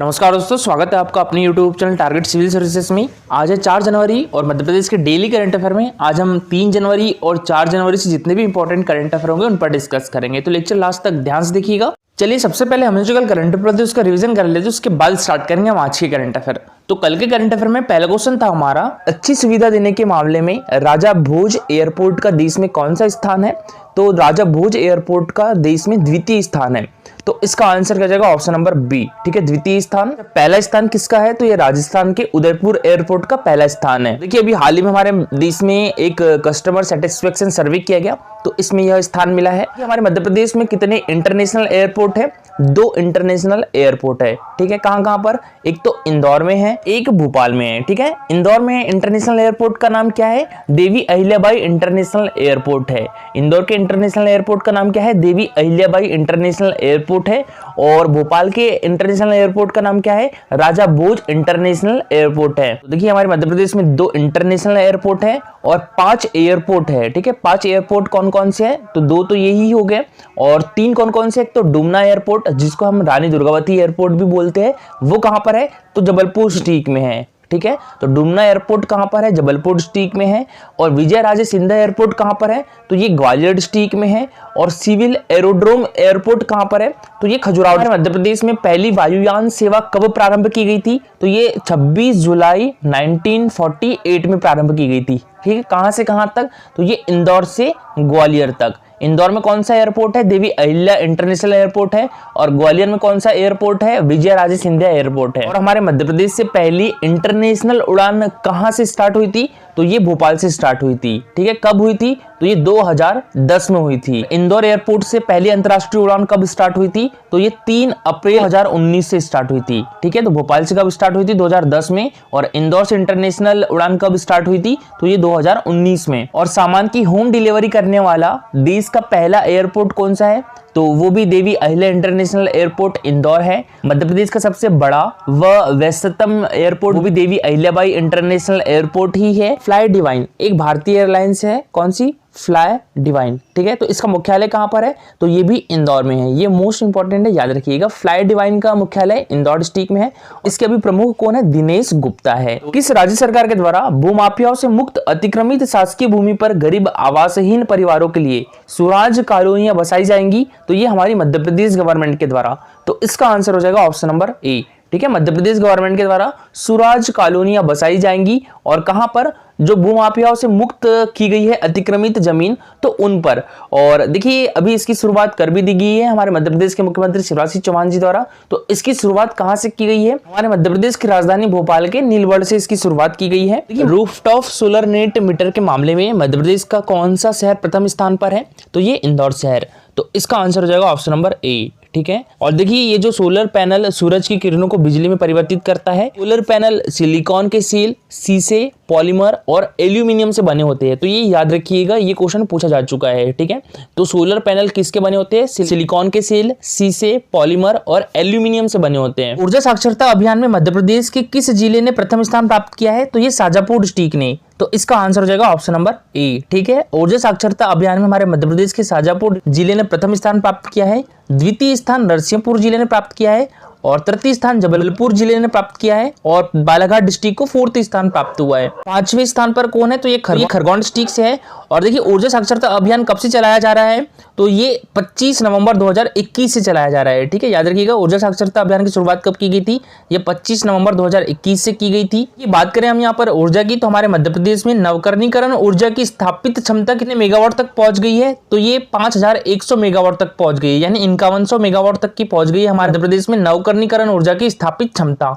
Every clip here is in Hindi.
नमस्कार दोस्तों, स्वागत है आपका अपने YouTube channel target civil services में। आज है 4 जनवरी और मध्य प्रदेश के डेली करंट अफेयर में आज हम 3 जनवरी और 4 जनवरी से जितने भी इंपॉर्टेंट करंट अफेयर होंगे उन पर डिस्कस करेंगे। तो लेक्चर लास्ट तक ध्यान से देखिएगा। चलिए सबसे पहले हमने जो कल करंट अफेयर थे उसका रिवीजन कर लेते हैं, उसके बाद स्टार्ट करेंगे हम आज के करंट अफेयर। तो कल के करंट अफेयर में पहला क्वेश्चन था हमारा, अच्छी सुविधा देने के मामले में राजा भोज एयरपोर्ट का देश में कौन सा स्थान है? तो राजा भोज एयरपोर्ट का देश में द्वितीय स्थान है। तो इसका आंसर क्या जाएगा? Option number B. ठीक है, द्वितीय स्थान। पहला स्थान किसका है? तो ये राजस्थान के उदयपुर एयरपोर्ट का पहला स्थान है। देखिए अभी हाल ही में हमारे देश में एक कस्टमर सेटिस्फेक्शन सर्वे किया गया तो इसमें यह स्थान मिला है। हमारे मध्य प्रदेश में कितने इंटरनेशनल एयरपोर्ट है? 2 इंटरनेशनल एयरपोर्ट है। ठीक है, कहां पर? एक तो इंदौर में है, एक भोपाल में है। ठीक है, इंदौर में इंटरनेशनल एयरपोर्ट का नाम क्या है? देवी अहिल्याबाई इंटरनेशनल एयरपोर्ट है। इंदौर के इंटरनेशनल एयरपोर्ट का नाम क्या है? देवी अहिल्याबाई इंटरनेशनल एयरपोर्ट है। और भोपाल के इंटरनेशनल एयरपोर्ट का नाम क्या है? राजा भोज इंटरनेशनल एयरपोर्ट है। तो देखिए हमारे मध्य प्रदेश में 2 इंटरनेशनल एयरपोर्ट है और 5 एयरपोर्ट है। ठीक है, 5 एयरपोर्ट कौन कौन से हैं? तो 2 तो यही हो गए और 3 कौन कौन से? एक तो डुमना एयरपोर्ट जिसको हम रानी दुर्गावती एयरपोर्ट भी बोलते हैं, वो कहां पर है? तो जबलपुर डिस्ट्रिक्ट में है। ठीक है, तो डुमना एयरपोर्ट कहां पर है? जबलपुर डिस्ट्रिक्ट में है। और विजय राजे सिंधिया एयरपोर्ट कहां पर है? तो ये ग्वालियर डिस्ट्रिक्ट में है। और सिविल एरोड्रोम एयरपोर्ट कहां पर है? तो ये खजुराहो। मध्य प्रदेश में पहली वायुयान सेवा कब प्रारंभ की गई थी? तो ये 26 जुलाई 1948 में प्रारंभ की गई थी। ठीक है, कहां से कहां तक? तो ये इंदौर से ग्वालियर तक। इंदौर में कौन सा एयरपोर्ट है? देवी अहिल्या इंटरनेशनल एयरपोर्ट है। और ग्वालियर में कौन सा एयरपोर्ट है? विजय राजे सिंधिया एयरपोर्ट है। और हमारे मध्य प्रदेश से पहली इंटरनेशनल उड़ान कहां से स्टार्ट हुई थी? तो ये भोपाल से स्टार्ट हुई थी। ठीक है, कब हुई थी? तो ये 2010 में हुई थी। इंदौर एयरपोर्ट से पहली अंतरराष्ट्रीय उड़ान कब स्टार्ट हुई थी? तो ये 3 अप्रैल 2019 से स्टार्ट हुई थी। ठीक है, तो भोपाल से कब स्टार्ट हुई थी? 2010 में। और इंदौर से इंटरनेशनल उड़ान कब स्टार्ट हुई थी? तो ये 2019 में। और सामान की होम डिलीवरी करने वाला देश का पहला एयरपोर्ट कौन सा है? तो वो भी देवी अहिल्या इंटरनेशनल एयरपोर्ट इंदौर है। मध्य प्रदेश का सबसे बड़ा व व्यस्ततम एयरपोर्ट वो भी देवी अहिल्याबाई इंटरनेशनल एयरपोर्ट ही है। फ्लाई डिवाइन एक भारतीय एयरलाइंस है। कौन सी? Fly divine. ठीक है, तो इसका मुख्यालय कहां पर है? तो ये भी इंदौर में है। ये मोस्ट इंपॉर्टेंट है, याद रखिएगा। फ्लाई डिवाइन का मुख्यालय इंदौर डिस्ट्रिक्ट में है। इसके अभी प्रमुख कौन है? दिनेश गुप्ता है। किस राज्य सरकार के द्वारा भूमाफियाओं से मुक्त अतिक्रमित शासकीय भूमि पर गरीब आवासहीन परिवारों के लिए स्वराज कॉलोनियां बसाई जाएंगी? तो ये हमारी मध्य प्रदेश गवर्नमेंट के द्वारा। तो इसका आंसर हो जाएगा ऑप्शन नंबर ए। ठीक है, मध्य प्रदेश गवर्नमेंट के द्वारा स्वराज कॉलोनियां बसाई जाएंगी। और कहां पर? जो भूमाफियाओं से मुक्त की गई है अतिक्रमित जमीन, तो उन पर। और देखिए अभी इसकी शुरुआत कर भी दी गई है हमारे मध्य प्रदेश के मुख्यमंत्री शिवराज सिंह चौहान जी द्वारा। तो इसकी शुरुआत कहां से की गई है? हमारे मध्य प्रदेश की राजधानी भोपाल के नीलवड़ से इसकी शुरुआत की गई है। रूफटॉप सोलर नेट मीटर के मामले में मध्य प्रदेश का कौन सा शहर प्रथम स्थान पर है? तो ये इंदौर शहर। तो इसका आंसर हो जाएगा ऑप्शन नंबर ए। ठीक है, और देखिए ये जो सोलर पैनल सूरज की किरणों को बिजली में परिवर्तित करता है। सोलर पैनल सिलिकॉन के सेल, शीशे, पॉलीमर और एल्यूमिनियम से बने होते हैं। तो ये याद रखिएगा, ये क्वेश्चन पूछा जा चुका है। ठीक है, तो सोलर पैनल किसके बने होते हैं? सिलिकॉन के सेल, शीशे, पॉलीमर और एल्यूमिनियम से बने होते हैं। ऊर्जा साक्षरता अभियान में मध्य प्रदेश के किस जिले ने प्रथम स्थान प्राप्त किया है? तो ये शाजापुर डिस्ट्रिक्ट ने। तो इसका आंसर हो जाएगा ऑप्शन नंबर ए। ठीक है, ऊर्जा साक्षरता अभियान में हमारे मध्य प्रदेश के शाजापुर जिले ने प्रथम स्थान प्राप्त किया है। द्वितीय स्थान नरसिंहपुर जिले ने प्राप्त किया है। और तृतीय स्थान जबलपुर जिले ने प्राप्त किया है। और बालाघाट डिस्ट्रिक्ट को 4th स्थान प्राप्त हुआ है। 5वें स्थान पर कौन है? तो ये खरगोन डिस्ट्रिक्ट से है। और देखिए ऊर्जा साक्षरता अभियान कब से चलाया जा रहा है? तो ये 25 नवंबर 2021 से चलाया जा रहा है। ठीक है, याद रखिएगा ऊर्जा साक्षरता अभियान की शुरुआत कब की गई थी? ये 25 नवंबर 2021 से की गई थी। ये बात करें हम यहाँ पर ऊर्जा की, तो हमारे मध्य प्रदेश में नवकरणीकरण ऊर्जा की स्थापित क्षमता कितने मेगावाट तक पहुंच गई है? तो ये 5100 मेगावाट तक पहुंच गई है, यानी 5100 मेगावाट तक की पहुंच गई है हमारे मध्य प्रदेश में नवकरणीकरण ऊर्जा की स्थापित क्षमता।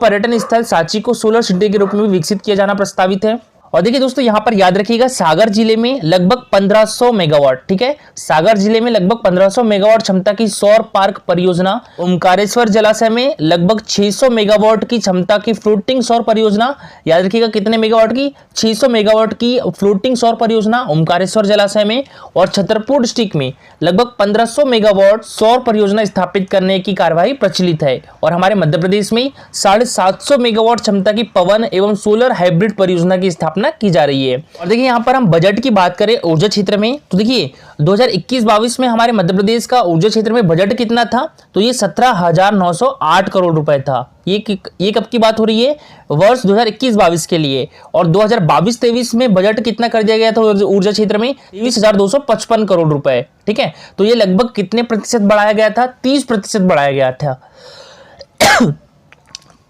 पर्यटन स्थल सांची को सोलर सिटी के रूप में विकसित किया जाना प्रस्तावित है। और देखिए दोस्तों यहाँ पर याद रखिएगा सागर जिले में लगभग 1500 मेगावाट। ठीक है, सागर जिले में लगभग 1500 मेगावाट क्षमता की सौर पार्क परियोजना। ओमकारेश्वर जलाशय में लगभग 600 मेगावाट की क्षमता की फ्लोटिंग सौर परियोजना। याद रखिएगा कितने मेगावाट की? 600 मेगावाट की फ्लोटिंग सौर परियोजना ओमकारेश्वर जलाशय में। और छतरपुर डिस्ट्रिक्ट में लगभग 1500 मेगावाट सौर परियोजना स्थापित करने की कार्यवाही प्रचलित है। और हमारे मध्य प्रदेश में 750 मेगावाट क्षमता की पवन एवं सोलर हाइब्रिड परियोजना की स्थापना स्थापना की जा रही है। और देखिए यहाँ पर हम बजट की बात करें ऊर्जा क्षेत्र में, तो देखिए 2021-22 में हमारे मध्य प्रदेश का ऊर्जा क्षेत्र में बजट कितना था, तो ये 17,908 करोड़ रुपए था। ये कब की बात हो रही है, वर्ष 2021-22 के लिए। और 2022-23 में बजट कितना कर दिया गया था ऊर्जा क्षेत्र में, 23,255 करोड़ रुपए। ठीक है, तो ये लगभग कितने प्रतिशत बढ़ाया गया था, 30% बढ़ाया गया था।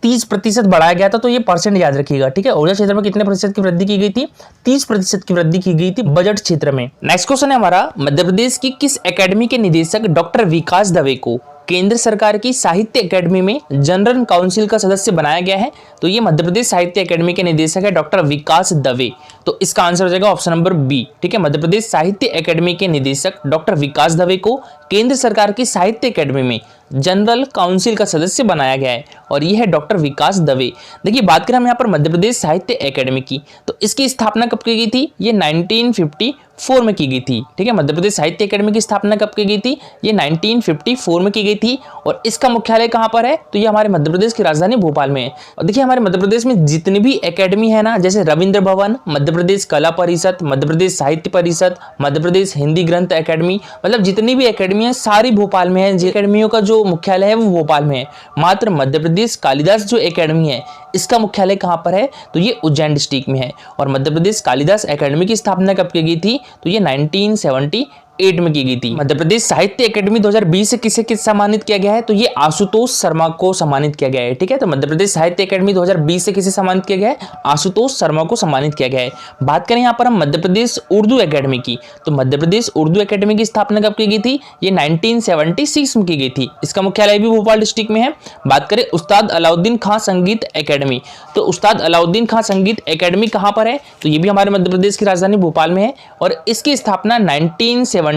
30% बढ़ाया गया था, तो ये परसेंट याद रखिएगा। ठीक है, ऊर्जा क्षेत्र में कितने प्रतिशत की वृद्धि की गई थी, 30% की वृद्धि की गई थी बजट क्षेत्र में। नेक्स्ट क्वेश्चन है हमारा, मध्य प्रदेश की किस एकेडमी के निदेशक डॉक्टर विकास दवे को केंद्र सरकार की साहित्य एकेडमी में जनरल काउंसिल का सदस्य बनाया गया है? तो ये मध्य प्रदेश साहित्य एकेडमी के निदेशक है डॉक्टर विकास दवे। तो इसका आंसर हो जाएगा ऑप्शन नंबर बी। ठीक है, मध्य प्रदेश साहित्य एकेडमी के निदेशक डॉक्टर विकास दवे को केंद्र सरकार की साहित्य एकेडमी में जनरल काउंसिल का सदस्य बनाया गया है, और यह है डॉक्टर विकास दवे। देखिए बात करें हम यहाँ पर मध्य प्रदेश साहित्य एकेडमी की, तो इसकी स्थापना कब की गई थी, ये 1954 में की गई थी। ठीक है, मध्य प्रदेश साहित्य एकेडमी की स्थापना कब की गई थी, ये 1954 में की गई थी। और इसका मुख्यालय कहाँ पर है, तो ये हमारे मध्य प्रदेश की राजधानी भोपाल में है। और देखिए हमारे मध्य प्रदेश में जितनी भी एकेडमी है ना, जैसे रविंद्र भवन, मध्य प्रदेश कला परिषद, मध्य प्रदेश साहित्य परिषद, मध्य प्रदेश हिंदी ग्रंथ एकेडमी, मतलब जितनी भी एकेडमी है सारी भोपाल में है। एकेडमियों का जो मुख्यालय है वो भोपाल में है। मात्र मध्य प्रदेश कालिदास जो एकेडमी है इसका मुख्यालय कहाँ पर है, तो ये उज्जैन डिस्ट्रिक्ट में है। और मध्य प्रदेश कालिदास एकेडमी की स्थापना कब की गई थी, तो ये 1978 में की गई थी। मध्य प्रदेश साहित्य एकेडमी 2020 से किसे सम्मानित किया गया है, तो ये आशुतोष शर्मा को सम्मानित किया गया है। ठीक है, तो मध्य प्रदेश साहित्य एकेडमी 2020 से किसे सम्मानित किया गया है, आशुतोष शर्मा को सम्मानित किया गया है। बात करें यहाँ पर हम मध्य प्रदेश उर्दू एकेडमी की, तो मध्य प्रदेश उर्दू एकेडमी की स्थापना कब की गई थी, ये 1976 में की गई थी। इसका मुख्यालय भी भोपाल डिस्ट्रिक्ट में है। बात करें उस्ताद अलाउद्दीन खां संगीत एकेडमी, तो उस्ताद अलाउद्दीन खां संगीत एकेडमी कहाँ पर है, तो ये भी हमारे मध्य प्रदेश की राजधानी भोपाल में है, और इसकी स्थापना 1979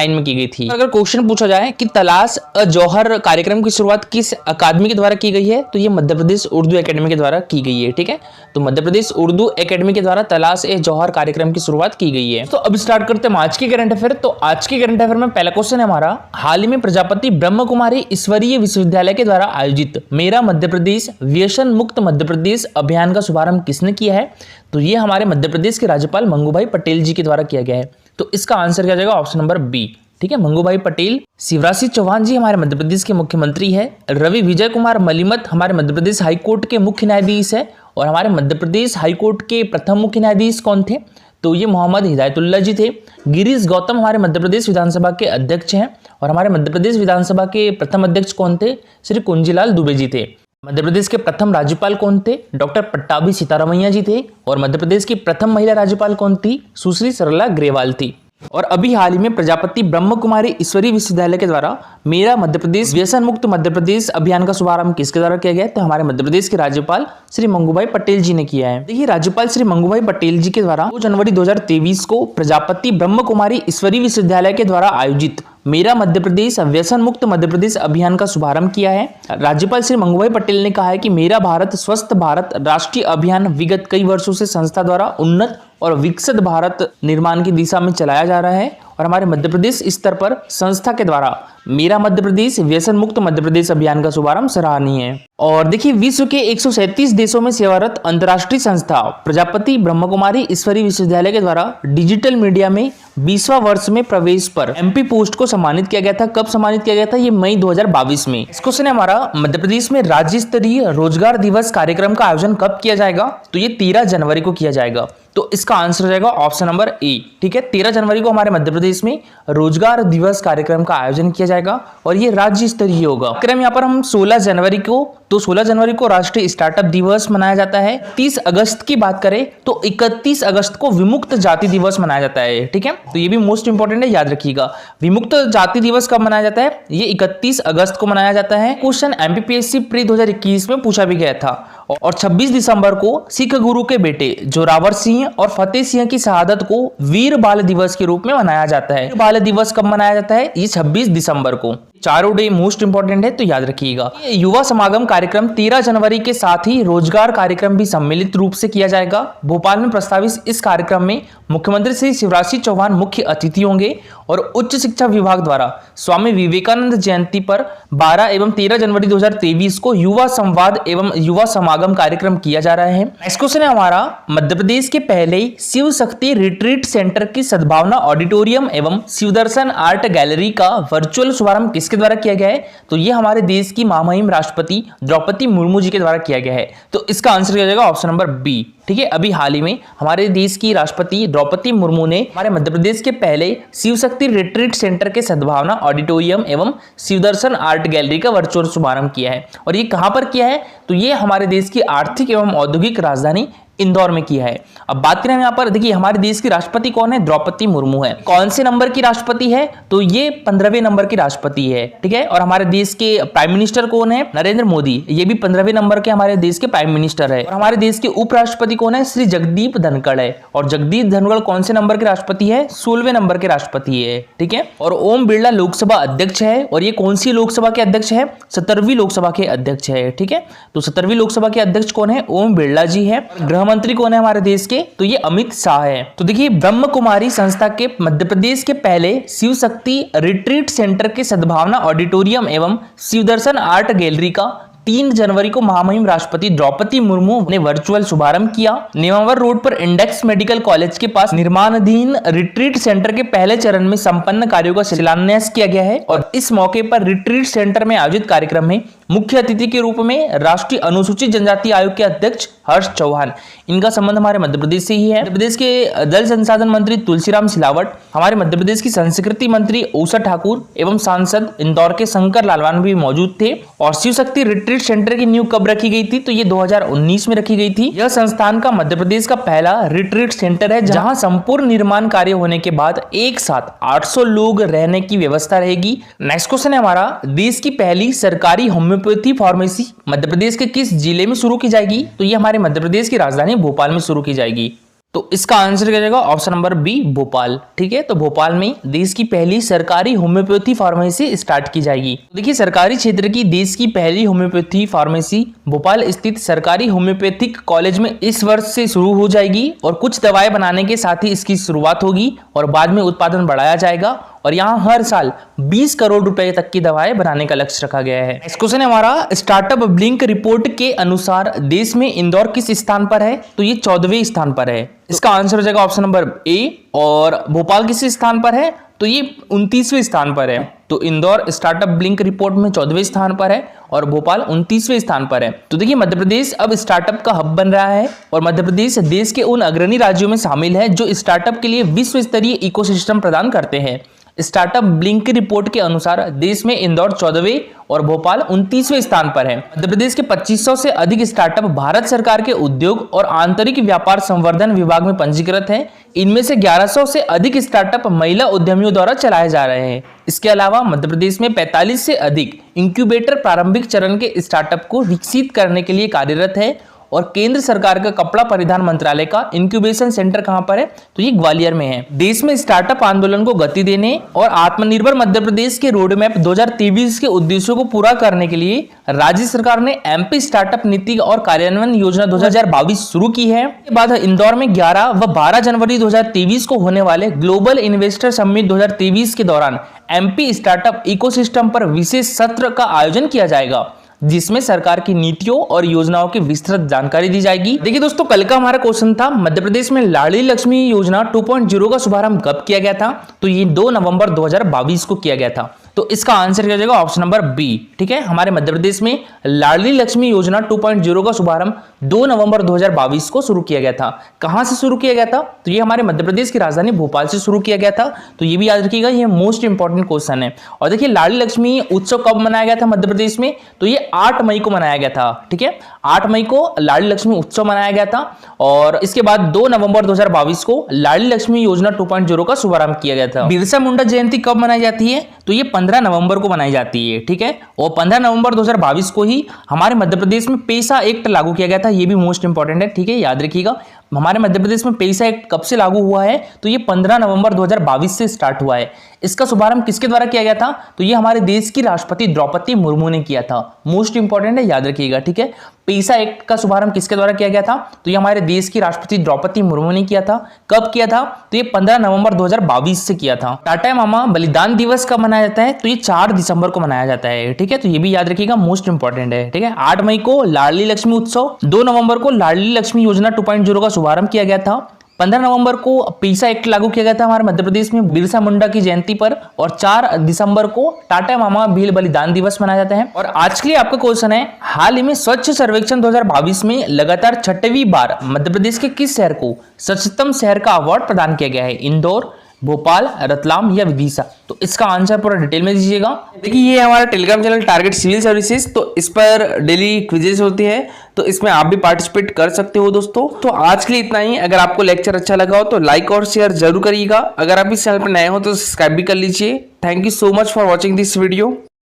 में की गई थी। अगर क्वेश्चन पूछा जाए कि तलाश अ जौहर कार्यक्रम की शुरुआत किस अकादमी के द्वारा की गई है, तो ये मध्य प्रदेश उर्दू एकेडमी के द्वारा की गई है। ठीक है, तो मध्य प्रदेश उर्दू एकेडमी के द्वारा तलाश ए जौहर कार्यक्रम की शुरुआत की गई है। तो अब स्टार्ट करते हैं आज की करंट अफेयर। तो आज की करंट अफेयर में पहला क्वेश्चन है हमारा, हाल ही में प्रजापति ब्रह्म कुमारी ईश्वरीय विश्वविद्यालय के द्वारा आयोजित मेरा मध्य प्रदेश व्यसन मुक्त मध्य प्रदेश अभियान का शुभारंभ किसने किया है, तो ये हमारे मध्य प्रदेश के राज्यपाल मंगूभाई पटेल जी के द्वारा किया गया है। तो इसका आंसर क्या जाएगा, ऑप्शन नंबर बी। ठीक है, मंगूभाई पटेल। शिवराज सिंह चौहान जी हमारे मध्य प्रदेश के मुख्यमंत्री है। रवि विजय कुमार मलिमत हमारे मध्य प्रदेश हाईकोर्ट के मुख्य न्यायाधीश है। और हमारे मध्य प्रदेश हाईकोर्ट के प्रथम मुख्य न्यायाधीश कौन थे, तो ये मोहम्मद हिदायतुल्लाह जी थे। गिरीश गौतम हमारे मध्य प्रदेश विधानसभा के अध्यक्ष हैं। और हमारे मध्य प्रदेश विधानसभा के प्रथम अध्यक्ष कौन थे, श्री कुंजीलाल दुबे जी थे। मध्य प्रदेश के प्रथम राज्यपाल कौन थे, डॉक्टर पट्टाभी सीतारमैया जी थे। और मध्य प्रदेश की प्रथम महिला राज्यपाल कौन थी, सुश्री सरला ग्रेवाल थी। और अभी हाल ही में प्रजापति ब्रह्म कुमारी ईश्वरीय विश्वविद्यालय के द्वारा मेरा मध्य प्रदेश व्यसन मुक्त मध्य प्रदेश अभियान का शुभारंभ किसके द्वारा किया गया, तो हमारे मध्य प्रदेश के राज्यपाल श्री मंगूभाई पटेल जी ने किया है। देखिए राज्यपाल श्री मंगूभाई पटेल जी के द्वारा 2 जनवरी 2023 को प्रजापति ब्रह्म कुमारी ईश्वरीय विश्वविद्यालय के द्वारा आयोजित मेरा मध्य प्रदेश व्यसन मुक्त मध्य प्रदेश अभियान का शुभारंभ किया है। राज्यपाल श्री मंगूभाई पटेल ने कहा है कि मेरा भारत स्वस्थ भारत राष्ट्रीय अभियान विगत कई वर्षों से संस्था द्वारा उन्नत और विकसित भारत निर्माण की दिशा में चलाया जा रहा है। और हमारे मध्य प्रदेश स्तर पर संस्था के द्वारा मेरा मध्य प्रदेश व्यसन मुक्त मध्य प्रदेश अभियान का शुभारंभ सराहनीय है। और देखिए विश्व के 137 देशों में सेवारत अंतर्राष्ट्रीय संस्था प्रजापति ब्रह्म कुमारी ईश्वरीय विश्वविद्यालय के द्वारा डिजिटल मीडिया में 20वां वर्ष में प्रवेश पर एमपी पोस्ट को सम्मानित किया गया था। कब सम्मानित किया गया था, ये मई 2022 में। इस क्वेश्चन है हमारा, मध्य प्रदेश में राज्य स्तरीय रोजगार दिवस कार्यक्रम का आयोजन कब किया जाएगा, तो ये 13 जनवरी को किया जाएगा। तो इसका आंसर हो जाएगा ऑप्शन नंबर ए। ठीक है, 13 जनवरी को हमारे मध्य प्रदेश में रोजगार दिवस कार्यक्रम का आयोजन किया जाएगा और ये राज्य स्तरीय होगा। कार्यक्रम यहाँ पर हम 16 जनवरी को, तो 16 जनवरी को राष्ट्रीय स्टार्टअप दिवस मनाया जाता है। 30 अगस्त की बात करें तो 31 अगस्त को विमुक्त जाति दिवस मनाया जाता है। ठीक है, तो ये भी मोस्ट इंपॉर्टेंट है, याद रखिएगा। विमुक्त जाति दिवस कब मनाया जाता है, ये 31 अगस्त को मनाया जाता है। क्वेश्चन एमपीपीएससी प्री 2021 में पूछा भी गया था। और 26 दिसंबर को सिख गुरु के बेटे जोरावर सिंह और फतेह सिंह की शहादत को वीर बाल दिवस के रूप में मनाया जाता है। बाल दिवस कब मनाया जाता है, ये 26 दिसंबर को। चारों डे मोस्ट इंपॉर्टेंट है, तो याद रखिएगा। युवा समागम कार्यक्रम 13 जनवरी के साथ ही रोजगार कार्यक्रम भी सम्मिलित रूप से किया जाएगा। भोपाल में प्रस्तावित इस कार्यक्रम में मुख्यमंत्री श्री शिवराज सिंह चौहान मुख्य अतिथि होंगे और उच्च शिक्षा विभाग द्वारा स्वामी विवेकानंद जयंती पर 12 एवं 13 जनवरी 2023 को युवा संवाद एवं युवा समागम कार्यक्रम किया जा रहा है। नेक्स्ट क्वेश्चन है हमारा, मध्य प्रदेश के पहले शिव शक्ति रिट्रीट सेंटर की सद्भावना ऑडिटोरियम एवं शिवदर्शन आर्ट गैलरी का वर्चुअल शुभारंभ किसके द्वारा किया गया है? तो ये हमारे देश की महामहिम राष्ट्रपति द्रौपदी मुर्मू जी के द्वारा किया गया है। तो इसका आंसर किया जाएगा ऑप्शन नंबर बी। ठीक है, अभी हाल ही में हमारे देश की राष्ट्रपति द्रौपदी मुर्मू ने हमारे मध्य प्रदेश के पहले शिव शक्ति रिट्रीट सेंटर के सद्भावना ऑडिटोरियम एवं शिवदर्शन आर्ट गैलरी का वर्चुअल शुभारंभ किया है। और ये कहां पर किया है? तो ये हमारे देश की आर्थिक एवं औद्योगिक राजधानी इंदौर में किया है। अब बात करें यहाँ पर, देखिए हमारे देश की राष्ट्रपति कौन है? द्रौपदी मुर्मू है। कौन से नंबर की राष्ट्रपति है? तो ये 15वें नंबर की राष्ट्रपति है। ठीक है, और हमारे देश के प्राइम मिनिस्टर कौन है? नरेंद्र मोदी, ये भी 15वें नंबर के हमारे देश के प्राइम मिनिस्टर है। और हमारे देश के उपराष्ट्रपति कौन है? श्री जगदीप धनखड़ है। और जगदीप धनखड़ कौन से नंबर के राष्ट्रपति है? 16वें नंबर के राष्ट्रपति है। ठीक है, और ओम बिरला लोकसभा अध्यक्ष है। और ये कौन सी लोकसभा के अध्यक्ष है? 17वीं लोकसभा के अध्यक्ष है। ठीक है, तो 17वीं लोकसभा के अध्यक्ष कौन है? ओम बिरला जी है। गृह मंत्री कौन है हमारे देश के? तो ये अमित शाह है। तो देखिए ब्रह्म कुमारी संस्था के मध्य प्रदेश के पहले शिव शक्ति रिट्रीट सेंटर के सद्भावना ऑडिटोरियम एवं शिवदर्शन आर्ट गैलरी का 3 जनवरी को महामहिम राष्ट्रपति द्रौपदी मुर्मू ने वर्चुअल शुभारंभ किया। नेमावर रोड पर इंडेक्स मेडिकल कॉलेज के पास निर्माणाधीन रिट्रीट सेंटर के पहले चरण में संपन्न कार्यों का शिलान्यास किया गया है। और इस मौके पर रिट्रीट सेंटर में आयोजित कार्यक्रम में मुख्य अतिथि के रूप में राष्ट्रीय अनुसूचित जनजाति आयोग के अध्यक्ष हर्ष चौहान, इनका संबंध हमारे मध्य प्रदेश से ही है। मध्य प्रदेश के जल संसाधन मंत्री तुलसीराम सिलावट, हमारे मध्य प्रदेश की संस्कृति मंत्री ऊषा ठाकुर एवं सांसद इंदौर के शंकर लालवान भी मौजूद थे। और शिव शक्ति रिट्रीट सेंटर की नींव कब रखी गई थी? तो ये 2019 में रखी गई थी। यह संस्थान का मध्य प्रदेश का पहला रिट्रीट सेंटर है जहां संपूर्ण निर्माण कार्य होने के बाद एक साथ 800 लोग रहने की व्यवस्था रहेगी। नेक्स्ट क्वेश्चन है हमारा, देश की पहली सरकारी होम्योपैथी फार्मेसी मध्य प्रदेश के किस जिले में शुरू की जाएगी? तो ये हमारे मध्य प्रदेश की राजधानी भोपाल में शुरू की जाएगी। तो इसका आंसर क्या जाएगा? Option number B, Bhopal. ठीक है, तो भोपाल में देश की पहली सरकारी होम्योपैथी फार्मेसी स्टार्ट की जाएगी। देखिए सरकारी क्षेत्र की देश की पहली होम्योपैथी फार्मेसी भोपाल स्थित सरकारी होम्योपैथिक कॉलेज में इस वर्ष से शुरू हो जाएगी। और कुछ दवाएं बनाने के साथ ही इसकी शुरुआत होगी और बाद में उत्पादन बढ़ाया जाएगा। और यहाँ हर साल 20 करोड़ रुपए तक की दवाएं बनाने का लक्ष्य रखा गया है। नेक्स्ट क्वेश्चन है हमारा, स्टार्टअप ब्लिंक रिपोर्ट के अनुसार देश में इंदौर किस स्थान पर है? तो ये 14वें स्थान पर है। इसका आंसर हो जाएगा ऑप्शन नंबर ए। और भोपाल किस स्थान पर है? तो ये 29वें स्थान पर है। तो इंदौर स्टार्टअप ब्लिंक रिपोर्ट में 14वें स्थान पर है और भोपाल 29वें स्थान पर है। तो देखिए मध्य प्रदेश अब स्टार्टअप का हब बन रहा है और मध्य प्रदेश देश के उन अग्रणी राज्यों में शामिल है जो स्टार्टअप के लिए विश्व स्तरीय इकोसिस्टम प्रदान करते हैं। स्टार्टअप ब्लिंक रिपोर्ट के अनुसार देश में इंदौर 14वें और भोपाल 29वें स्थान पर है। मध्य प्रदेश के 2500 से अधिक स्टार्टअप भारत सरकार के उद्योग और आंतरिक व्यापार संवर्धन विभाग में पंजीकृत हैं। इनमें से 1100 से अधिक स्टार्टअप महिला उद्यमियों द्वारा चलाए जा रहे हैं। इसके अलावा मध्य प्रदेश में 45 से अधिक इंक्यूबेटर प्रारंभिक चरण के स्टार्टअप को विकसित करने के लिए कार्यरत है। और केंद्र सरकार का कपड़ा परिधान मंत्रालय का इंक्यूबेशन सेंटर कहां पर है? तो ये ग्वालियर में है। देश में स्टार्टअप आंदोलन को गति देने और आत्मनिर्भर मध्य प्रदेश के रोड मैप 2023 के उद्देश्यों को पूरा करने के लिए राज्य सरकार ने एमपी स्टार्टअप नीति और कार्यान्वयन योजना 2022 शुरू की है। इसके बाद इंदौर में 11 व 12 जनवरी 2023 को होने वाले ग्लोबल इन्वेस्टर समिट 2023 के दौरान एमपी स्टार्टअप इकोसिस्टम पर विशेष सत्र का आयोजन किया जाएगा, जिसमें सरकार की नीतियों और योजनाओं की विस्तृत जानकारी दी जाएगी। देखिए दोस्तों, कल का हमारा क्वेश्चन था मध्य प्रदेश में लाडली लक्ष्मी योजना 2.0 का शुभारंभ कब किया गया था? तो ये 2 नवंबर 2022 को किया गया था। तो इसका आंसर क्या जाएगा? Option number B. ठीक है, हमारे मध्य प्रदेश में लाडली लक्ष्मी योजना 2.0 का शुभारंभ 2 नवंबर 2022 को शुरू किया गया था। कहां से शुरू किया गया था? तो ये हमारे मध्य प्रदेश की राजधानी भोपाल से शुरू किया गया था। तो ये भी याद रखिएगा, ये मोस्ट इंपॉर्टेंट क्वेश्चन है। और देखिए लाडली लक्ष्मी उत्सव कब मनाया गया था मध्य प्रदेश में? तो ये 8 मई को मनाया गया था। ठीक है, 8 मई को लाडली लक्ष्मी उत्सव मनाया गया था। और इसके बाद 2 नवंबर 2022 को लाडली लक्ष्मी योजना 2.0 का शुभारंभ किया गया था। बिरसा मुंडा जयंती कब मनाई जाती है? तो ये 15 नवंबर को मनाई जाती है। ठीक है, और 15 नवंबर 2022 को ही हमारे मध्य प्रदेश में पेसा एक्ट लागू किया गया था। ये भी मोस्ट इंपॉर्टेंट है। ठीक है, याद रखिएगा, हमारे मध्य प्रदेश में पेसा एक्ट कब से लागू हुआ है? तो ये 15 नवंबर 2022 से स्टार्ट हुआ है। इसका शुभारंभ किसके द्वारा किया गया था? तो ये हमारे देश की राष्ट्रपति द्रौपदी मुर्मू ने किया था। मोस्ट इंपॉर्टेंट है, याद रखिएगा। ठीक है, पेसा एक्ट का शुभारंभ किसके द्वारा किया गया था? तो ये हमारे देश की राष्ट्रपति द्रौपदी मुर्मू ने किया था। कब किया था? तो ये 15 नवंबर 2022 से किया था। टाटा मामा बलिदान दिवस कब मनाया जाता है? तो ये 4 दिसंबर को मनाया जाता है। ठीक है, तो ये भी याद रखिएगा, मोस्ट इंपॉर्टेंट है। ठीक है, 8 मई को लाडली लक्ष्मी उत्सव, 2 नवंबर को लाडली लक्ष्मी योजना 2.0 का शुभारंभ किया गया था, 15 नवंबर को पेसा एक्ट लागू किया गया था हमारे मध्य प्रदेश में बिरसा मुंडा की जयंती पर, और 4 दिसंबर को टाटा मामा भील बलिदान दिवस मनाया जाता है। और आज के लिए आपका क्वेश्चन है, हाल ही में स्वच्छ सर्वेक्षण 2022 में लगातार 6वीं बार मध्य प्रदेश के किस शहर को स्वच्छतम शहर का अवार्ड प्रदान किया गया है? इंदौर, भोपाल, रतलाम या विदिशा? तो इसका आंसर पूरा डिटेल में दीजिएगा। देखिए, ये हमारा Telegram channel target civil services, तो इस पर डेली क्विजेस होती है, तो इसमें आप भी पार्टिसिपेट कर सकते हो दोस्तों। तो आज के लिए इतना ही। अगर आपको लेक्चर अच्छा लगा हो तो लाइक और शेयर जरूर करिएगा। अगर आप इस चैनल पर नए हो तो सब्सक्राइब भी कर लीजिए। Thank you so much for watching this video.